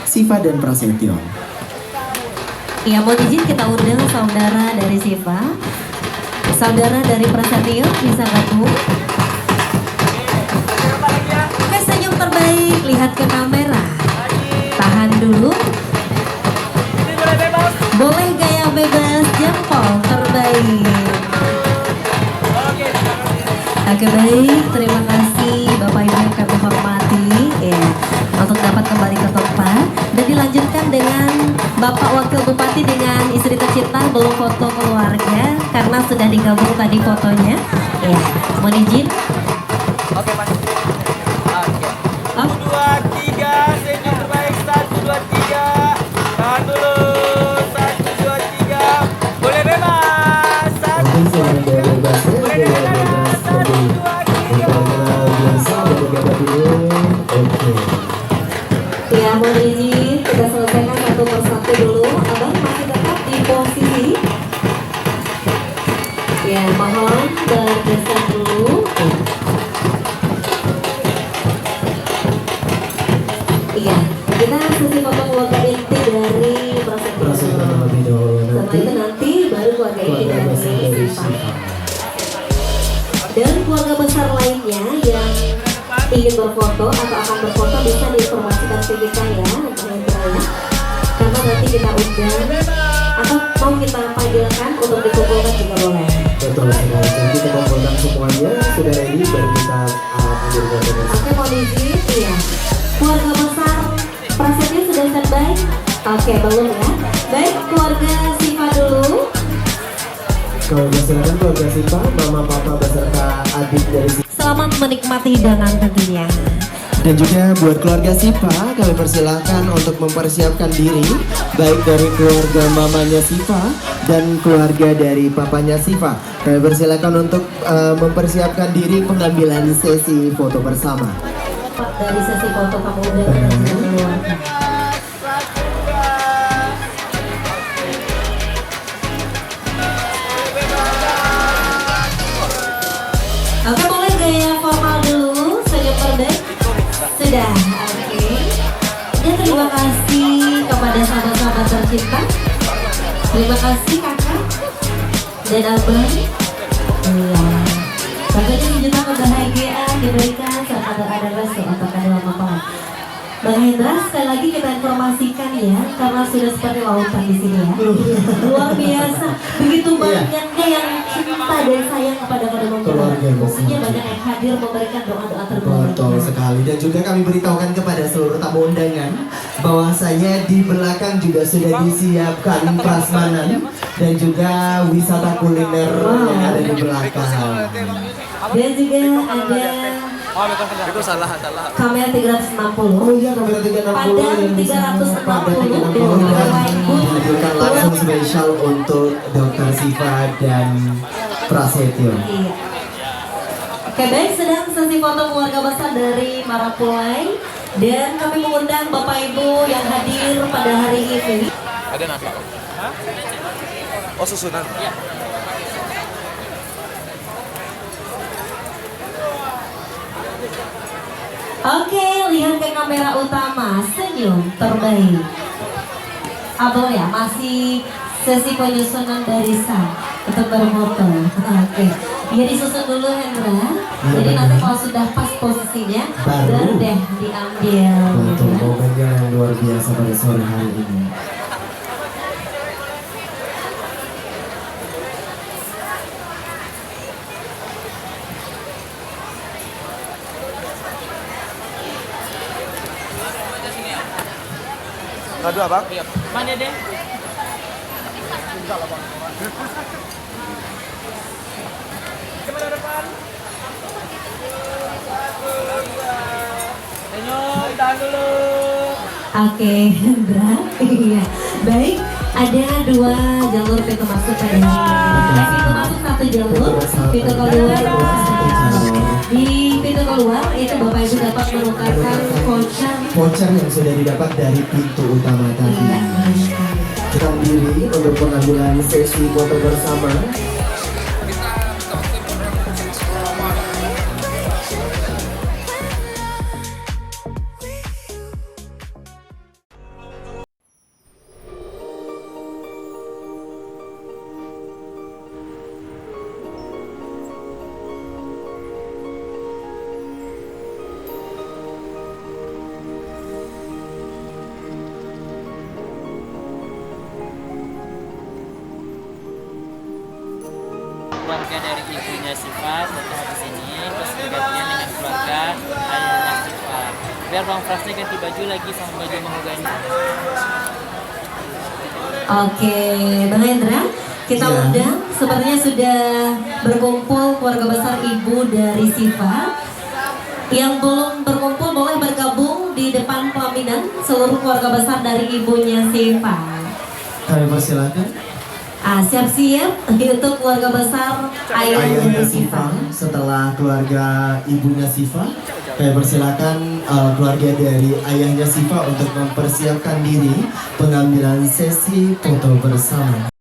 Siva dan Prasetyo. Ya, mau izin kita undang saudara dari Siva, saudara dari Prasetyo bisa gabung. Oke, senyum terbaik, lihat ke kamera. Tahan dulu. Boleh gaya bebas, jempol terbaik. Oke, baik, terima kasih Bapak Ibu yang kami hormati ya, untuk dapat kembali ke tempat dan dilanjutkan dengan Bapak Wakil Bupati dengan istri tercinta, belum foto keluarga karena sudah digabung tadi fotonya ya. Mohon izin. Oke, Mas. Oke. Oh. 1, 2, 3, senyum terbaik. 1, 2, 3. Tahan dulu. 1, 2, 3. Boleh bebas. 1, 2, 3. Boleh bebas. 1, 2, 3. Ya, mohon izin kita selesaikan satu persatu dulu. Abang masih tetap di posisi. Ya, mohon bergeser dulu. Iya, kita sesi foto keluarga inti dari Prasetyo. Setelah itu nanti baru keluarga inti dari Siva. Dan keluarga besar lainnya yang ingin berfoto atau akan berfoto bisa diinformasikan ke kita ya, karena nanti kita undang atau mau kita panggilkan untuk dikumpulkan juga boleh. Betul sekali. Jadi kita kumpulkan semuanya sudah ready baru kita panggilkan. Oke, mau izin, iya. Keluarga besar Prasetyo sudah standby? Oke, belum ya. Baik, keluarga Siva dulu. Kalau silakan keluarga Siva, mama, papa beserta adik dari Siva. Selamat menikmati hidangan tentunya. Dan juga buat keluarga Siva, kami persilahkan untuk mempersiapkan diri, baik dari keluarga mamanya Siva dan keluarga dari papanya Siva. Kami persilahkan untuk mempersiapkan diri pengambilan sesi foto bersama. Dari sesi foto kamu udah keluarga. Oke, boleh gaya formal dulu, senyum terbaik. Sudah, oke. Dan terima kasih kepada sahabat-sahabat tercinta. Terima kasih kakak dan abang. Iya. Tentunya menunjukkan kebahagiaan diberikan saat ada restu atau ada apa-apa. Bang Hendra, sekali lagi kita informasikan ya, karena sudah seperti lautan di sini ya. Luar biasa, begitu banyaknya yang cinta dan sayang kepada Keluarga. Maksudnya banyak yang hadir memberikan doa-doa terbaik. Betul sekali. Dan juga kami beritahukan kepada seluruh tamu undangan bahwasanya di belakang juga sudah disiapkan prasmanan dan juga wisata kuliner yang ada di belakang. Dan juga ada Itu salah. kamera 360. Oh iya, kamera 360 Padang yang bisa 360 pada 360 dan dihadirkan langsung spesial untuk Dr. Siva dan Prasetyo. Iya. Oke, baik, sedang sesi foto keluarga besar dari Marapulai dan kami mengundang Bapak Ibu yang hadir pada hari ini. Ada nasi. Oh, susunan. Iya. Oke, lihat ke kamera utama, senyum terbaik. Abang ya, masih sesi penyusunan barisan untuk berfoto. Oke, ya disusun dulu Hendra. Jadi nanti kalau sudah pas posisinya, baru deh diambil. Untuk momennya yang luar biasa pada sore hari ini. Ngadu abang? Iya. Mana deh? Kemana depan? Senyum, tahan dulu. Oke, Hendra. Iya. Baik, ada 2 jalur pintu masuk pada hari ini. Pintu masuk 1 jalur, pintu keluar 2 jalur. Di pintu keluar itu Bapak Ibu dapat menukarkan Voucher yang sudah didapat dari pintu utama tadi. Iya, Kita berdiri untuk pengambilan sesi foto bersama. keluarga dari ibunya Siva datang di sini, terus bergantian dengan keluarga ayahnya Siva. Biar Bang Frasnya ganti baju lagi sama baju mahogani. Oke, Bang Hendra, kita Iya. undang. Sepertinya sudah berkumpul keluarga besar ibu dari Siva. Yang belum berkumpul boleh bergabung di depan pelaminan seluruh keluarga besar dari ibunya Siva. Kami persilakan Siap-siap untuk keluarga besar ayahnya ayahnya Siva. Siva. Setelah keluarga ibunya Siva, kami persilakan keluarga dari ayahnya Siva untuk mempersiapkan diri pengambilan sesi foto bersama.